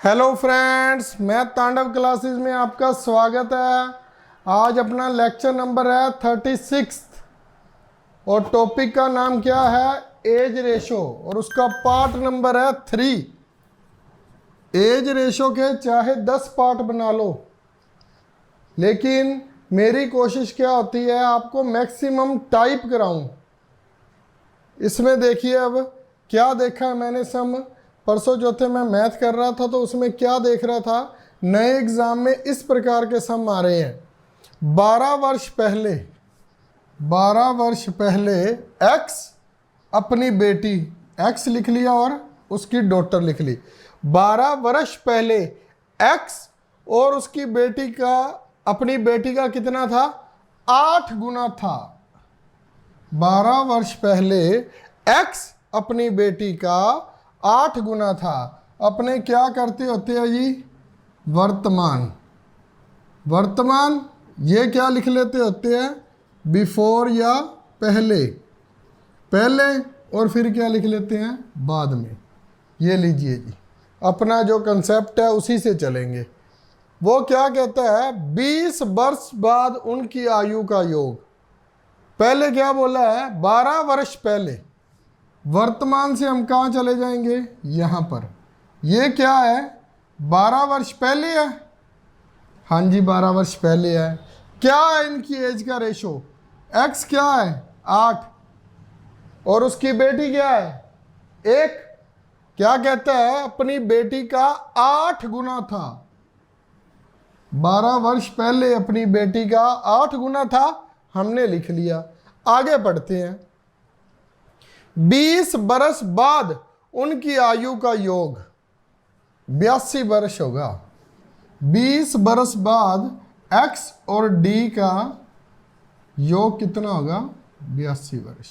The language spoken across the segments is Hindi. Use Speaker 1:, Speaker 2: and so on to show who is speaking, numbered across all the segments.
Speaker 1: हेलो फ्रेंड्स, मैं तांडव क्लासेस में आपका स्वागत है। आज अपना लेक्चर नंबर है 36 और टॉपिक का नाम क्या है? एज रेशो, और उसका पार्ट नंबर है 3। एज रेशो के चाहे 10 पार्ट बना लो, लेकिन मेरी कोशिश क्या होती है आपको मैक्सिमम टाइप कराऊं। इसमें देखिए अब क्या देखा है मैंने। सम परसों चौथे मैं मैथ कर रहा था तो उसमें क्या देख रहा था, नए एग्जाम में इस प्रकार के सम आ रहे हैं। 12 वर्ष पहले एक्स अपनी बेटी, एक्स लिख लिया और उसकी डॉटर लिख ली। 12 वर्ष पहले एक्स और उसकी बेटी का, अपनी बेटी का कितना था? 8 गुना था। 12 वर्ष पहले एक्स अपनी बेटी का 8 गुना था। अपने क्या करते होते हैं जी? वर्तमान। वर्तमान ये क्या लिख लेते होते हैं? बिफोर या पहले, पहले, और फिर क्या लिख लेते हैं? बाद में। ये लीजिए जी, अपना जो कंसेप्ट है उसी से चलेंगे। वो क्या कहता है? 20 वर्ष बाद उनकी आयु का योग। पहले क्या बोला है? 12 वर्ष पहले। वर्तमान से हम कहाँ चले जाएंगे? यहाँ पर। ये क्या है? 12 वर्ष पहले है। हाँ जी, 12 वर्ष पहले है। क्या है इनकी एज का रेशो? एक्स क्या है? 8, और उसकी बेटी क्या है? 1। क्या कहता है? अपनी बेटी का 8 गुना था। 12 वर्ष पहले अपनी बेटी का 8 गुना था, हमने लिख लिया। आगे बढ़ते हैं। 20 वर्ष बाद उनकी आयु का योग 82 वर्ष होगा। 20 वर्ष बाद एक्स और डी का योग कितना होगा? 82 वर्ष।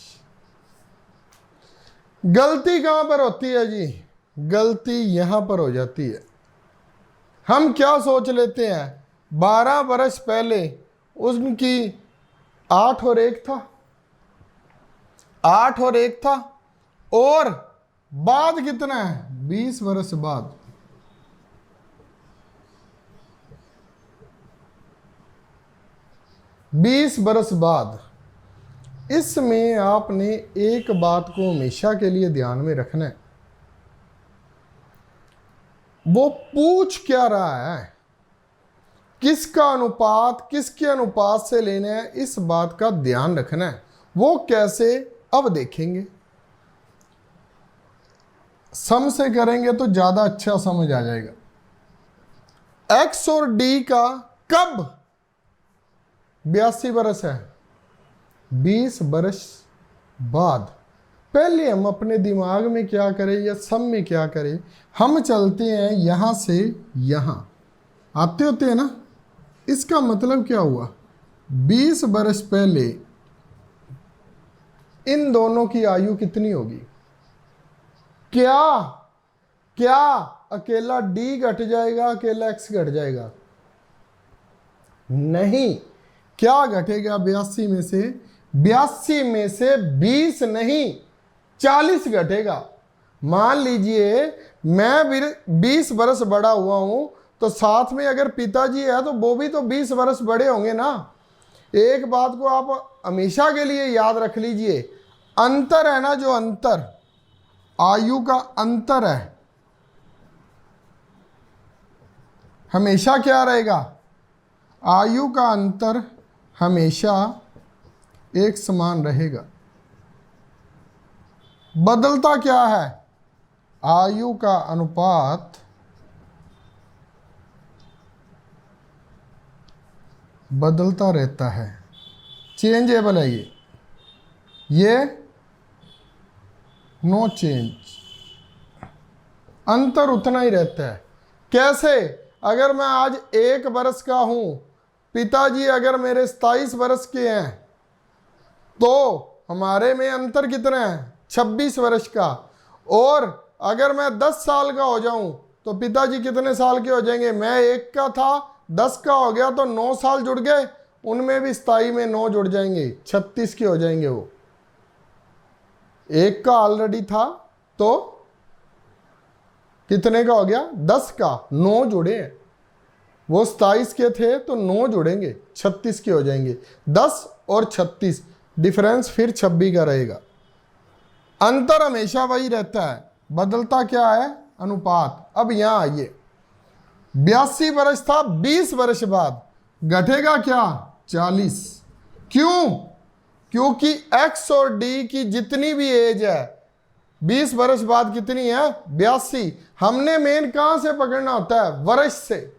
Speaker 1: गलती कहां पर होती है जी? गलती यहां पर हो जाती है। हम क्या सोच लेते हैं? 12 वर्ष पहले उनकी 8 और 1 था, 8 और 1 था, और बाद कितना है? 20 वर्ष बाद। बीस वर्ष बाद। इसमें आपने एक बात को हमेशा के लिए ध्यान में रखना है। वो पूछ क्या रहा है, किसका अनुपात किसके अनुपात से लेना है, इस बात का ध्यान रखना है। वो कैसे, अब देखेंगे। सम से करेंगे तो ज्यादा अच्छा समझ आ जाएगा। एक्स और डी का कब 82 वर्ष है? 20 वर्ष बाद। पहले हम अपने दिमाग में क्या करें या सम में क्या करें, हम चलते हैं यहां से यहां, आते होते हैं ना। इसका मतलब क्या हुआ? 20 वर्ष पहले इन दोनों की आयु कितनी होगी? क्या क्या अकेला डी घट जाएगा, अकेला एक्स घट जाएगा? नहीं। क्या घटेगा 82 में से? 82 में से 20 नहीं 40 घटेगा। मान लीजिए मैं भी 20 वर्ष बड़ा हुआ हूं, तो साथ में अगर पिताजी है तो वो भी तो 20 वर्ष बड़े होंगे ना। एक बात को आप हमेशा के लिए याद रख लीजिए, अंतर है ना, जो अंतर, आयु का अंतर है, हमेशा क्या रहेगा? आयु का अंतर हमेशा एक समान रहेगा। बदलता क्या है? आयु का अनुपात बदलता रहता है, चेंजेबल है ये नो चेंज। अंतर उतना ही रहता है। कैसे? अगर मैं आज 1 वर्ष का हूं, पिताजी अगर मेरे 27 वर्ष के हैं, तो हमारे में अंतर कितना है? 26 वर्ष का। और अगर मैं 10 साल का हो जाऊं तो पिताजी कितने साल के हो जाएंगे? मैं 1 का था, 10 का हो गया तो 9 साल जुड़ गए, उनमें भी 27 में 9 जुड़ जाएंगे, 36 के हो जाएंगे। वो 1 का ऑलरेडी था तो कितने का हो गया? 10 का 9 जुड़े हैं, वो 27 के थे तो 9 जुड़ेंगे 36 के हो जाएंगे। 10 और 36 डिफरेंस फिर 26 का रहेगा। अंतर हमेशा वही रहता है, बदलता क्या है? अनुपात। अब यहां आइए, 82 वर्ष था, 20 वर्ष बाद घटेगा क्या? 40। क्यों? क्योंकि x और d की जितनी भी एज है 20 वर्ष बाद कितनी है? 82। हमने मेन कहां से पकड़ना होता है? वर्ष से,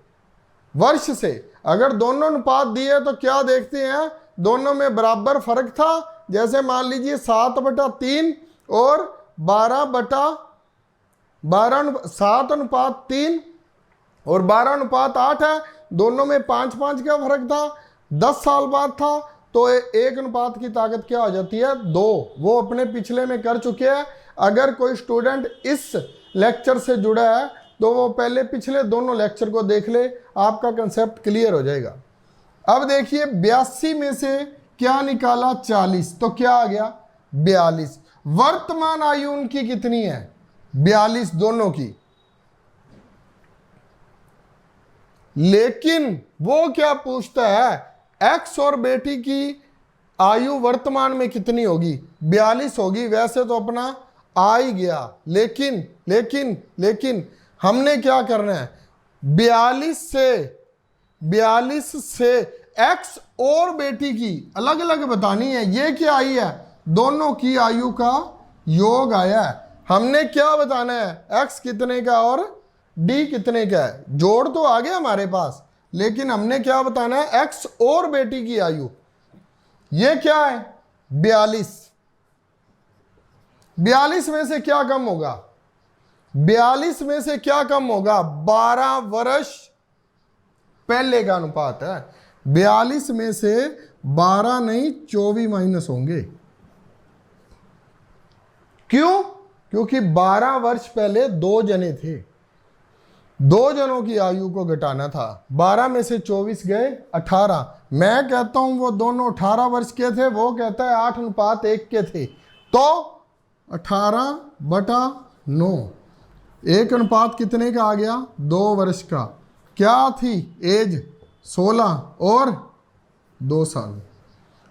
Speaker 1: वर्ष से। अगर दोनों अनुपात दिए तो क्या देखते हैं? दोनों में बराबर फर्क था। जैसे मान लीजिए 7/3 और 7/3 और 12/8 है, दोनों में 5-5 का फर्क था। 10 साल बाद था तो एक अनुपात की ताकत क्या हो जाती है? 2। वो अपने पिछले में कर चुके हैं। अगर कोई स्टूडेंट इस लेक्चर से जुड़ा है तो वो पहले पिछले दोनों लेक्चर को देख ले, आपका कंसेप्ट क्लियर हो जाएगा। अब देखिए 82 में से क्या निकाला? 40, तो क्या आ गया? 42। वर्तमान आयु उनकी कितनी है? 42 दोनों की। लेकिन वो क्या पूछता है? एक्स और बेटी की आयु वर्तमान में कितनी होगी? 42 होगी। वैसे तो अपना आ ही गया, लेकिन लेकिन लेकिन हमने क्या करना है? 42 से एक्स और बेटी की अलग अलग बतानी है। ये क्या आई है? दोनों की आयु का योग आया है। हमने क्या बताना है? एक्स कितने का और डी कितने का है। जोड़ तो आ गया हमारे पास, लेकिन हमने क्या बताना है? एक्स और बेटी की आयु। ये क्या है? 42। 42 में से क्या कम होगा? 42 में से क्या कम होगा? 12 वर्ष पहले का अनुपात है। 42 में से 12 नहीं 24 माइनस होंगे। क्यों? क्योंकि 12 वर्ष पहले 2 जने थे, 2 जनों की आयु को घटाना था। 12 में से 24 गए 18। मैं कहता हूं वो दोनों 18 वर्ष के थे, वो कहता है 8:1 के थे। तो 18/9, एक अनुपात कितने का आ गया? 2 वर्ष का। क्या थी एज? 16 और 2 साल।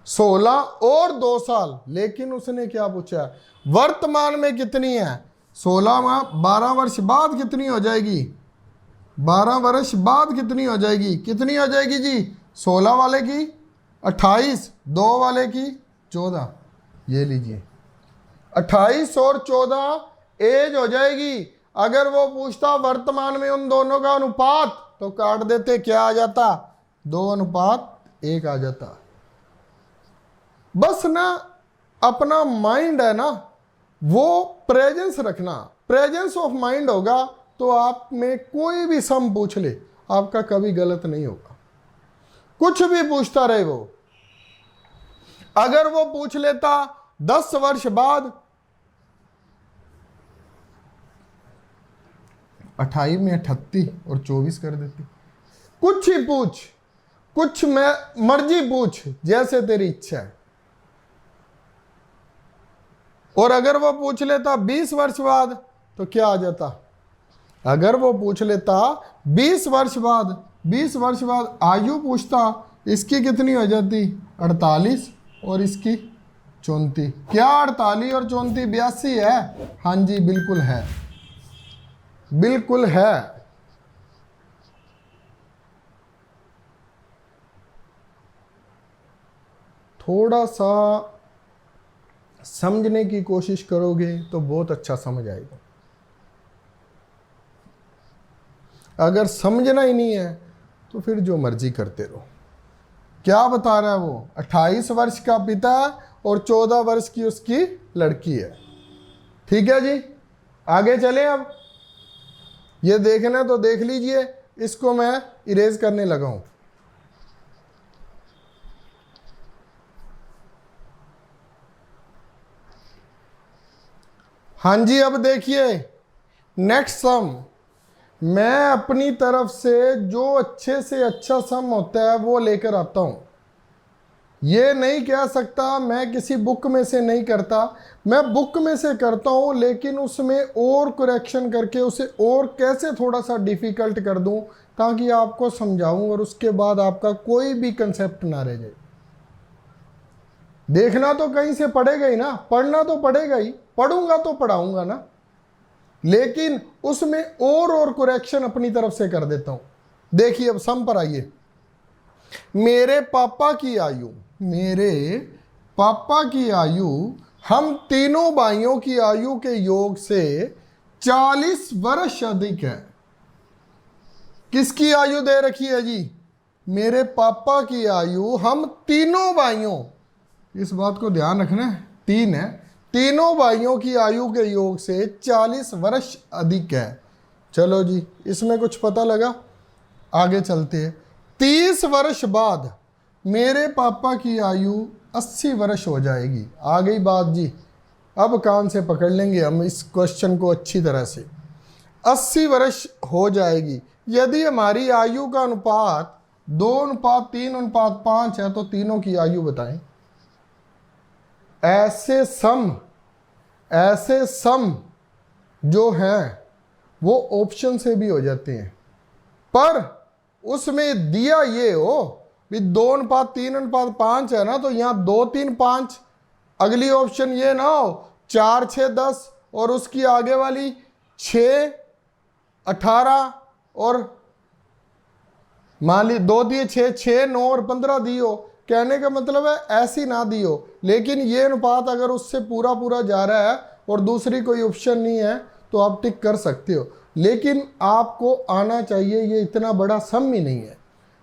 Speaker 1: 16 और 2 साल। लेकिन उसने क्या पूछा? वर्तमान में कितनी है? 16 में 12 वर्ष बाद कितनी हो जाएगी? 12 वर्ष बाद कितनी हो जाएगी? कितनी हो जाएगी जी? 16 वाले की 28, 2 वाले की 14। ये लीजिए 28 और 14 एज हो जाएगी। अगर वो पूछता वर्तमान में उन दोनों का अनुपात, तो काट देते, क्या आ जाता? 2:1 आ जाता। बस ना अपना माइंड है ना, वो प्रेजेंस रखना। प्रेजेंस ऑफ माइंड होगा तो आप में कोई भी सम पूछ ले, आपका कभी गलत नहीं होगा। कुछ भी पूछता रहे वो। अगर वो पूछ लेता 10 वर्ष बाद, 28 में 38 और 24 कर देती। कुछ ही पूछ, कुछ मैं मर्जी पूछ, जैसे तेरी इच्छा है। और अगर वो पूछ लेता 20 वर्ष बाद, तो क्या आ जाता? अगर वो पूछ लेता 20 वर्ष बाद, 20 वर्ष बाद आयु पूछता, इसकी कितनी हो जाती? 48 और इसकी 34। क्या 48 और 34 82 है? हाँ जी बिल्कुल है, बिल्कुल है। थोड़ा सा समझने की कोशिश करोगे तो बहुत अच्छा समझ आएगा। अगर समझना ही नहीं है तो फिर जो मर्जी करते रहो। क्या बता रहा है वो? 28 वर्ष का पिता और 14 वर्ष की उसकी लड़की है। ठीक है जी, आगे चले। अब ये देखना तो देख लीजिए, इसको मैं इरेज करने लगा हूं। हाँ जी, अब देखिए नेक्स्ट सम। मैं अपनी तरफ से जो अच्छे से अच्छा सम होता है वो लेकर आता हूं। ये नहीं कह सकता मैं किसी बुक में से नहीं करता, मैं बुक में से करता हूँ, लेकिन उसमें और करेक्शन करके उसे और कैसे थोड़ा सा डिफ़िकल्ट कर दूँ ताकि आपको समझाऊँ और उसके बाद आपका कोई भी कंसेप्ट ना रह जाए। देखना तो कहीं से पड़ेगा ही ना, पढ़ना तो पड़ेगा ही, पढ़ूंगा तो पढ़ाऊंगा ना, लेकिन उसमें और करेक्शन अपनी तरफ से कर देता हूं। देखिए अब सम पर आइए। मेरे पापा की आयु, मेरे पापा की आयु हम तीनों भाइयों की आयु के योग से 40 वर्ष अधिक है। किसकी आयु दे रखी है जी? मेरे पापा की आयु हम तीनों भाइयों, इस बात को ध्यान रखना है, तीन है, तीनों भाइयों की आयु के योग से 40 वर्ष अधिक है। चलो जी, इसमें कुछ पता लगा, आगे चलते हैं। 30 वर्ष बाद मेरे पापा की आयु 80 वर्ष हो जाएगी। आ गई बात जी, अब कान से पकड़ लेंगे हम इस क्वेश्चन को अच्छी तरह से। 80 वर्ष हो जाएगी। यदि हमारी आयु का अनुपात 2:3:5 है तो तीनों की आयु बताएं। ऐसे सम जो हैं वो ऑप्शन से भी हो जाते हैं, पर उसमें दिया ये हो भी 2:3:5 है ना, तो यहाँ 2:3:5, अगली ऑप्शन ये ना हो 4:6:10 और उसकी आगे वाली 6:18 और मान ली 2 दिए 6, 6, 9 और 15 दी हो। कहने का मतलब है ऐसी ना दी हो, लेकिन ये अनुपात अगर उससे पूरा जा रहा है और दूसरी कोई ऑप्शन नहीं है तो आप टिक कर सकते हो, लेकिन आपको आना चाहिए ये इतना बड़ा सम ही नहीं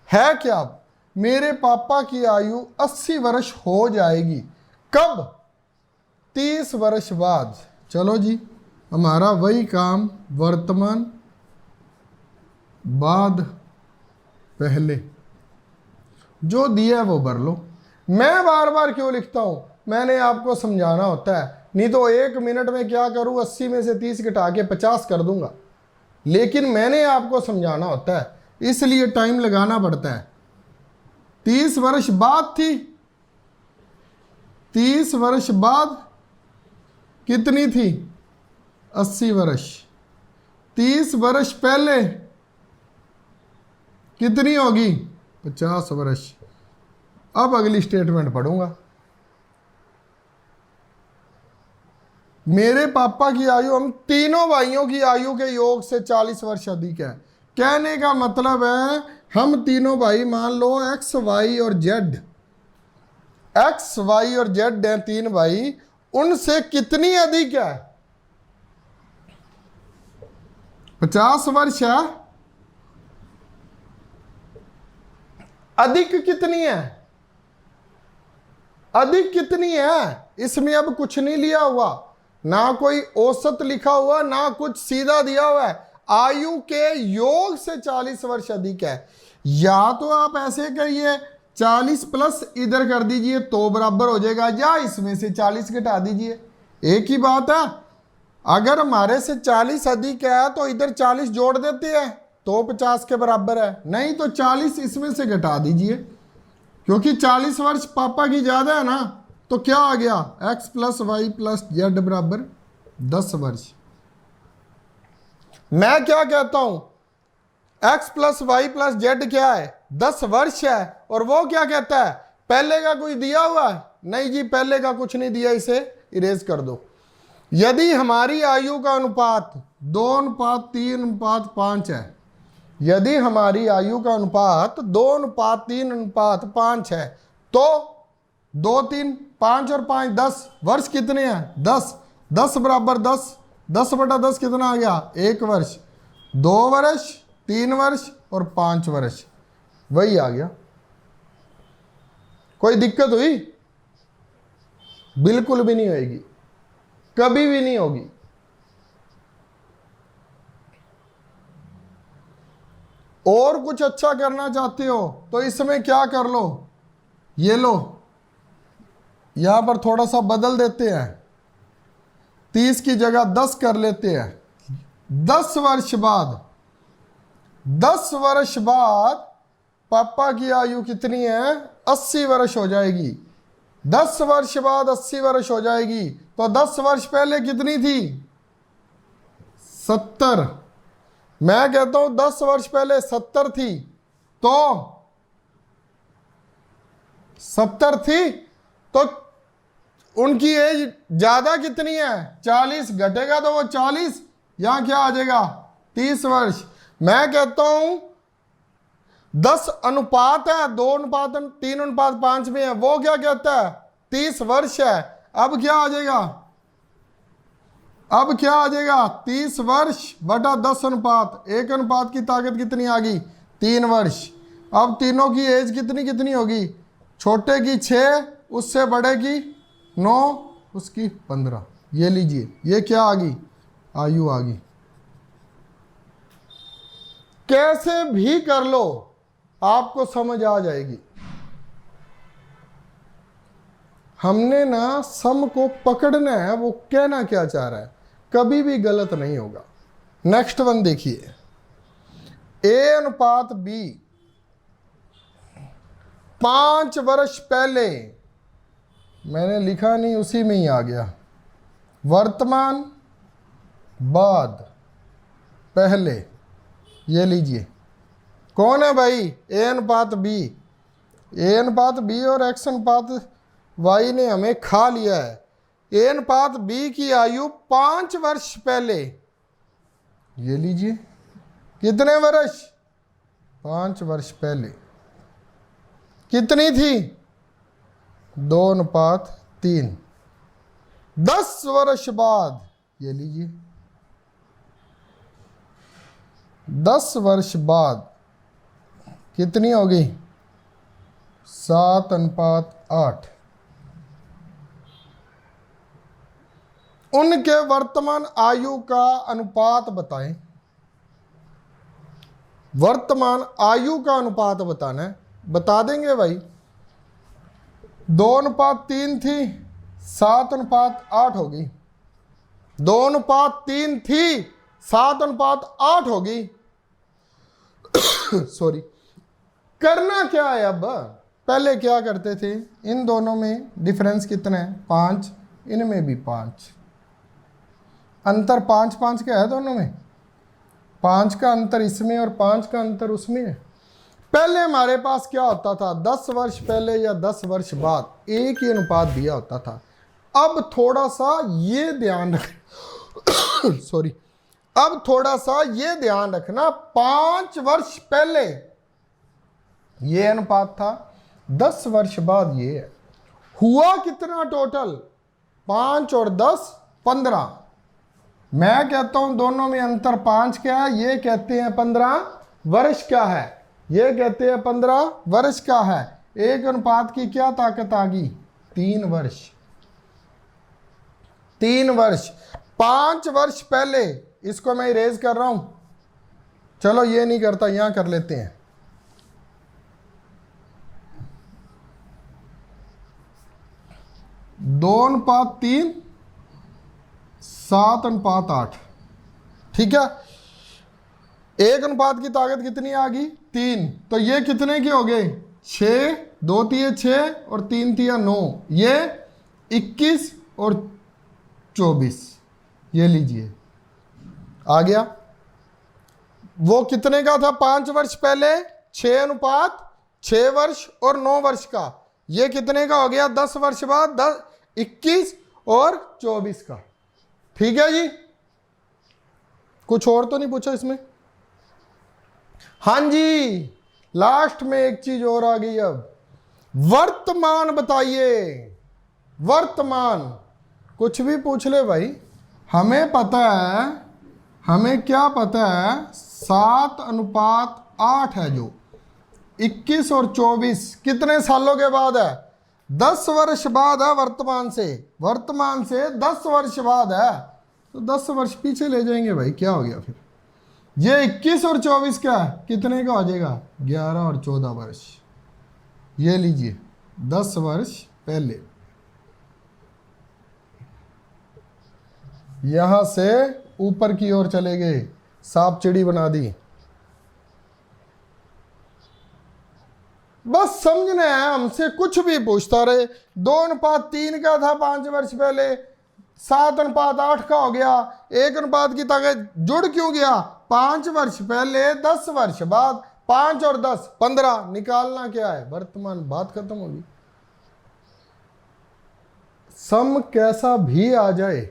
Speaker 1: है क्या? अब मेरे पापा की आयु 80 वर्ष हो जाएगी। कब? 30 वर्ष बाद। चलो जी, हमारा वही काम, वर्तमान बाद पहले, जो दिया है वो भर लो। मैं बार बार क्यों लिखता हूं? मैंने आपको समझाना होता है, नहीं तो 1 मिनट में क्या करूं, 80 में से 30 घटा के 50 कर दूंगा, लेकिन मैंने आपको समझाना होता है, इसलिए टाइम लगाना पड़ता है। 30 वर्ष बाद थी, 30 वर्ष बाद कितनी थी? 80 वर्ष। 30 वर्ष पहले कितनी होगी? 50 वर्ष। अब अगली स्टेटमेंट पढ़ूंगा। मेरे पापा की आयु हम तीनों भाइयों की आयु के योग से 40 वर्ष अधिक है। कहने का मतलब है हम तीनों भाई, मान लो एक्स वाई और जेड, एक्स वाई और जेड हैं तीन भाई, उनसे कितनी अधिक है? 50 वर्ष है। अधिक कितनी है? अधिक कितनी है? इसमें अब कुछ नहीं लिया हुआ, ना कोई औसत लिखा हुआ, ना कुछ सीधा दिया हुआ है। आयु के योग से 40 वर्ष अधिक है। या तो आप ऐसे करिए 40 प्लस इधर कर दीजिए तो बराबर हो जाएगा, या इसमें से 40 घटा दीजिए, एक ही बात है। अगर हमारे से 40 अधिक है तो इधर 40 जोड़ देते हैं तो 50 के बराबर है, नहीं तो 40 इसमें से घटा दीजिए, क्योंकि 40 वर्ष पापा की ज्यादा है ना, तो क्या आ गया? x plus y plus z बराबर 10 वर्ष। मैं क्या कहता हूं? x plus y plus z क्या है? 10 वर्ष है। और वो क्या कहता है? पहले का कुछ दिया हुआ है? नहीं जी, पहले का कुछ नहीं दिया, इसे इरेज कर दो। यदि हमारी आयु का अनुपात 2:3:5 है, यदि हमारी आयु का अनुपात 2:3:5 है, तो 2, 3, 5 और 5 10 वर्ष कितने हैं? 10। 10 बराबर 10, 10/10 कितना आ गया? 1 वर्ष। 2 वर्ष, 3 वर्ष और 5 वर्ष, वही आ गया। कोई दिक्कत हुई? बिल्कुल भी नहीं होगी, कभी भी नहीं होगी। और कुछ अच्छा करना चाहते हो तो इसमें क्या कर लो, ये लो, यहां पर थोड़ा सा बदल देते हैं, 30 की जगह 10 कर लेते हैं। 10 वर्ष बाद, 10 वर्ष बाद पापा की आयु कितनी है? 80 वर्ष हो जाएगी, 10 वर्ष बाद 80 वर्ष हो जाएगी, तो 10 वर्ष पहले कितनी थी? 70। मैं कहता हूं 10 वर्ष पहले 70 थी, तो 70 थी तो उनकी एज ज्यादा कितनी है? 40। घटेगा तो वो 40, यहां क्या आ जाएगा? 30 वर्ष। मैं कहता हूं 10 अनुपात है, 2 अनुपात 3 अनुपात 5 में है, वो क्या कहता है? 30 वर्ष है। अब क्या आ जाएगा? अब क्या आ जाएगा? 30 वर्ष बटा 10 अनुपात, 1 अनुपात की ताकत कितनी आ गई? 3 वर्ष। अब तीनों की एज कितनी कितनी होगी? छोटे की 6, उससे बड़े की 9, उसकी 15। ये लीजिए, ये क्या आ गई? आयु आ गई। कैसे भी कर लो आपको समझ आ जाएगी। हमने ना सम को पकड़ना है, वो कहना क्या चाह रहा है, कभी भी गलत नहीं होगा। नेक्स्ट वन देखिए, ए अनुपात बी 5 वर्ष पहले, मैंने लिखा नहीं, उसी में ही आ गया, वर्तमान बाद पहले। ये लीजिए, कौन है भाई? ए अनुपात बी। ए अनुपात बी और एक्स अनुपात वाई ने हमें खा लिया है। ए अनुपात बी की आयु 5 वर्ष पहले, ये लीजिए, कितने वर्ष? 5 वर्ष पहले कितनी थी? 2 अनुपात 3। 10 वर्ष बाद, ये लीजिए, 10 वर्ष बाद कितनी हो गई? 7 अनुपात 8। उनके वर्तमान आयु का अनुपात बताएं। वर्तमान आयु का अनुपात बताना है, बता देंगे भाई। 2 अनुपात 3 थी, 7 अनुपात 8 होगी। 2 अनुपात 3 थी, 7 अनुपात 8 होगी। सॉरी। करना क्या है अब? पहले क्या करते थे? इन दोनों में डिफरेंस कितना है? 5। इनमें भी 5। अंतर 5 5 क्या है दोनों में? 5 का अंतर इसमें और 5 का अंतर उसमें है। पहले हमारे पास क्या होता था? 10 वर्ष पहले या 10 वर्ष बाद एक ही अनुपात दिया होता था। अब थोड़ा सा ये ध्यान रख सॉरी, अब थोड़ा सा ये ध्यान रखना, 5 वर्ष पहले ये अनुपात था, 10 वर्ष बाद ये है। हुआ कितना टोटल? 5 और 10 15। मैं कहता हूं दोनों में अंतर 5 क्या है, ये कहते हैं 15 वर्ष का है, ये कहते हैं 15 वर्ष का है। एक अनुपात की क्या ताकत आ गई? 3 वर्ष। 3 वर्ष। 5 वर्ष पहले, इसको मैं इरेज कर रहा हूं, चलो ये नहीं करता, यहां कर लेते हैं। दो अनुपात 3, 7 अनुपात 8। ठीक है। एक अनुपात की ताकत कितनी आ गई? 3। तो ये कितने के हो गए? 6, 2 तिये 6 और 3 तिया 9, ये 21 और 24। ये लीजिए, आ गया। वो कितने का था 5 वर्ष पहले? 6 अनुपात 6 वर्ष और 9 वर्ष का। ये कितने का हो गया 10 वर्ष बाद? 21 और 24 का। ठीक है जी। कुछ और तो नहीं पूछा इसमें? हाँ जी, लास्ट में एक चीज और आ गई। अब वर्तमान बताइए। वर्तमान कुछ भी पूछ ले भाई, हमें पता है, हमें क्या पता है? 7 अनुपात 8 है जो 21 और 24 कितने सालों के बाद है? 10 वर्ष बाद है। वर्तमान से, वर्तमान से 10 वर्ष बाद है, तो 10 वर्ष पीछे ले जाएंगे भाई, क्या हो गया फिर? ये 21 और 24 का कितने का हो जाएगा? 11 और 14 वर्ष। ये लीजिए, 10 वर्ष पहले। यहां से ऊपर की ओर चले गए, सांप चिड़ी बना दी। बस समझना है, हमसे कुछ भी पूछता रहे। 2:3 का था 5 वर्ष पहले, 7:8 का हो गया, 1 की ताकत जुड़ क्यों गया? 5 वर्ष पहले 10 वर्ष बाद, 5 और 10 15, निकालना क्या है? वर्तमान, बात खत्म होगी। सम कैसा भी आ जाए,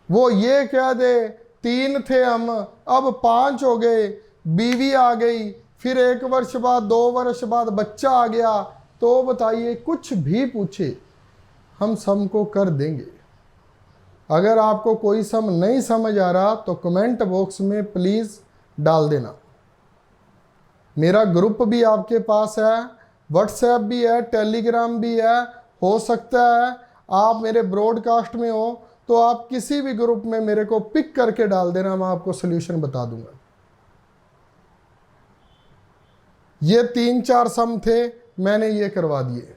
Speaker 1: वो ये कह दे 3 थे हम, अब 5 हो गए, बीवी आ गई, फिर 1 वर्ष बाद 2 वर्ष बाद बच्चा आ गया, तो बताइए, कुछ भी पूछे हम सम को कर देंगे। अगर आपको कोई सम नहीं समझ आ रहा तो कमेंट बॉक्स में प्लीज़ डाल देना। मेरा ग्रुप भी आपके पास है, व्हाट्सएप भी है, टेलीग्राम भी है। हो सकता है आप मेरे ब्रॉडकास्ट में हो तो आप किसी भी ग्रुप में मेरे को पिक करके डाल देना, मैं आपको सोल्यूशन बता दूंगा। ये 3-4 सम थे, मैंने ये करवा दिए,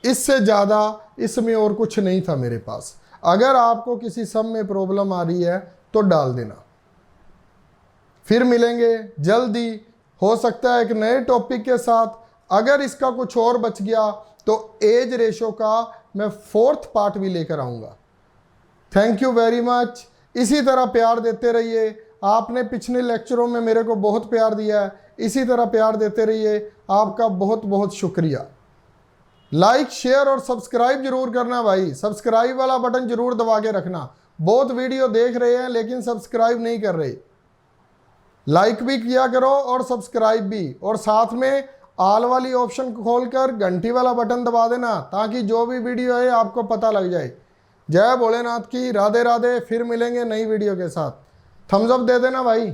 Speaker 1: इससे ज़्यादा इसमें और कुछ नहीं था मेरे पास। अगर आपको किसी सम में प्रॉब्लम आ रही है तो डाल देना। फिर मिलेंगे जल्दी, हो सकता है एक नए टॉपिक के साथ। अगर इसका कुछ और बच गया तो एज रेशो का मैं 4th पार्ट भी लेकर आऊँगा। Thank you very much. इसी तरह प्यार देते रहिए। आपने पिछले लेक्चरों में मेरे को बहुत प्यार दिया है, इसी तरह प्यार देते रहिए। आपका बहुत बहुत शुक्रिया। लाइक, शेयर और सब्सक्राइब जरूर करना भाई। सब्सक्राइब वाला बटन जरूर दबा के रखना। बहुत वीडियो देख रहे हैं लेकिन सब्सक्राइब नहीं कर रहे। लाइक भी किया करो और सब्सक्राइब भी, और साथ में आल वाली ऑप्शन खोलकर घंटी वाला बटन दबा देना ताकि जो भी वीडियो है आपको पता लग जाए। जय भोलेनाथ की, राधे राधे। फिर मिलेंगे नई वीडियो के साथ। थम्स अप दे देना भाई।